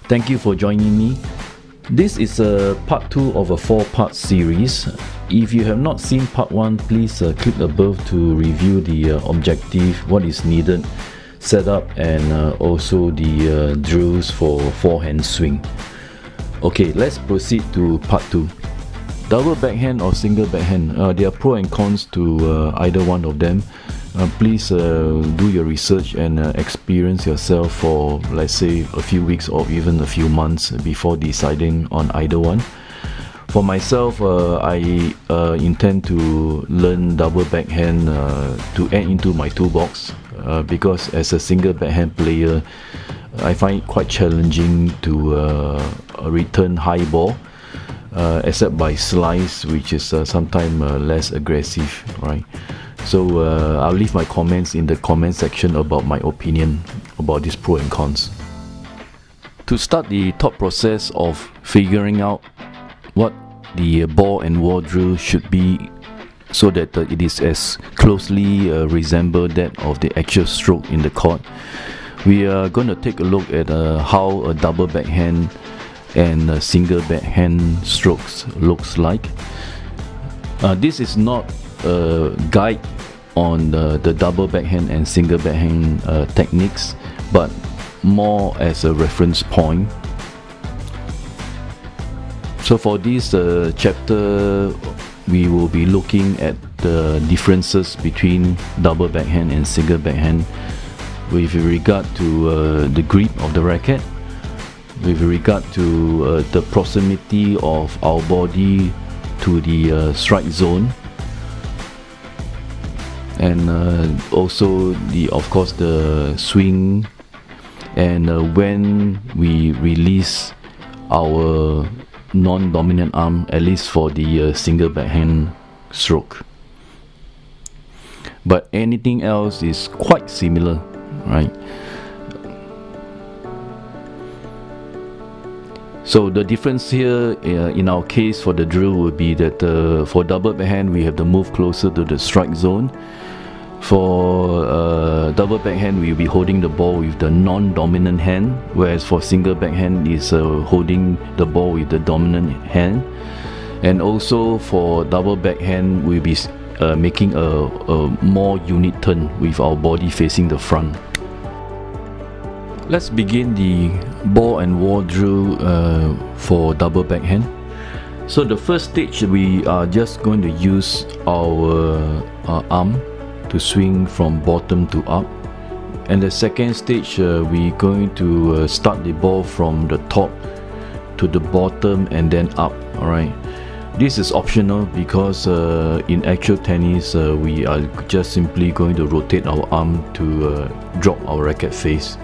Thank you for joining me. This is a part 2 of a 4-part series. If you have not seen part 1, please click above to review the objective, what is needed, setup, and also the drills for forehand swing. Okay, let's proceed to part 2. Double backhand or single backhand, there are pros and cons to either one of them. Please do your research and experience yourself for, let's say, a few weeks or even a few months before deciding on either one. For myself, I intend to learn double backhand to add into my toolbox because as a single backhand player, I find it quite challenging to return high ball, except by slice, which is sometimes less aggressive, right? So I'll leave my comments in the comment section about my opinion about these pros and cons. To start the thought process of figuring out what the ball and wall drill should be so that it is as closely resemble that of the actual stroke in the court, we are going to take a look at how a double backhand and a single backhand strokes looks like. This is not a guide on the double backhand and single backhand techniques, but more as a reference point. So for this chapter, we will be looking at the differences between double backhand and single backhand with regard to the grip of the racket, with regard to the proximity of our body to the strike zone, and also of course the swing, and when we release our non-dominant arm, at least for the single backhand stroke. But anything else is quite similar, right? So the difference here in our case for the drill would be that for double backhand we have to move closer to the strike zone. For double backhand we will be holding the ball with the non-dominant hand, whereas for single backhand is holding the ball with the dominant hand. And also for double backhand we'll be making a more unit turn with our body facing the front. Let's begin the ball and wall drill for double backhand. So the first stage, we are just going to use our arm to swing from bottom to up, and the second stage we're going to start the ball from the top to the bottom and then up. Alright, this is optional because in actual tennis we are just simply going to rotate our arm to drop our racket face.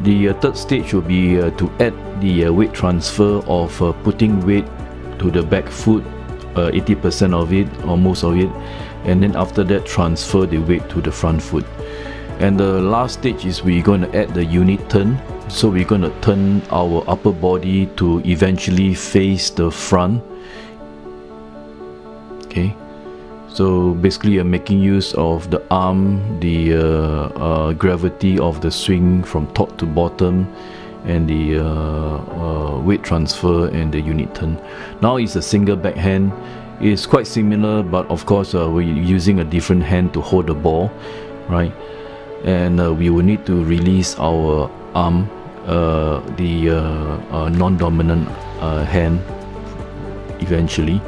The third stage will be to add the weight transfer of putting weight to the back foot, 80% of it or most of it, and then after that transfer the weight to the front foot. And the last stage is we're going to add the unit turn. So we're going to turn our upper body to eventually face the front. Okay, so basically you're making use of the arm, the gravity of the swing from top to bottom, and the weight transfer and the unit turn. Now it's a single backhand. It's quite similar, but of course we're using a different hand to hold the ball, right? And we will need to release our arm, the non-dominant hand eventually.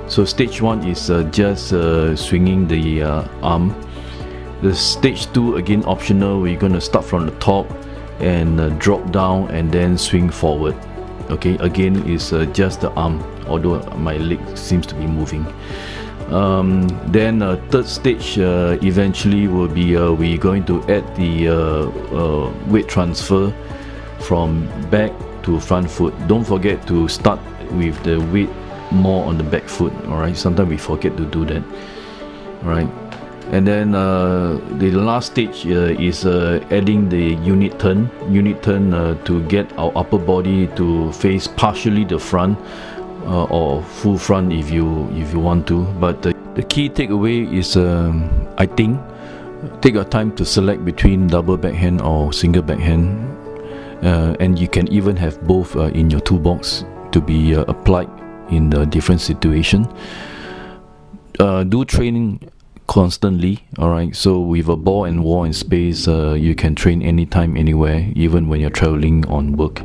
So stage 1 is just swinging the arm. The stage 2, again optional, we're going to start from the top and drop down and then swing forward. Okay, again it's just the arm, although my leg seems to be moving. Then third stage eventually will be we're going to add the weight transfer from back to front foot. Don't forget to start with the weight more on the back foot. Alright, sometimes we forget to do that. Alright, and then the last stage is adding the unit turn to get our upper body to face partially the front or full front if you want to. But the key takeaway is I think take your time to select between double backhand or single backhand, and you can even have both in your toolbox to be applied in the different situation. Do training constantly, alright? So with a ball and wall in space, you can train anytime, anywhere, even when you're traveling on work.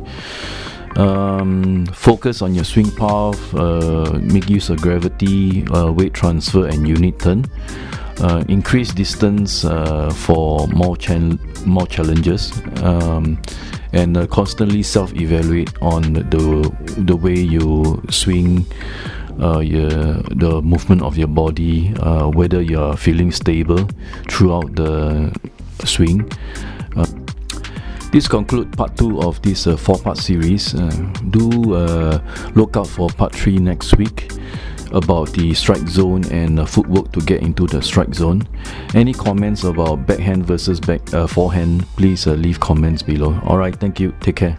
Focus on your swing path, make use of gravity, weight transfer and unit turn. Increase distance for more challenges, and constantly self-evaluate on the way you swing, the movement of your body, whether you are feeling stable throughout the swing. This concludes part 2 of this 4-part series. Do look out for part 3 next week about the strike zone and footwork to get into the strike zone. Any comments about backhand versus forehand, please leave comments below. Alright, thank you. Take care.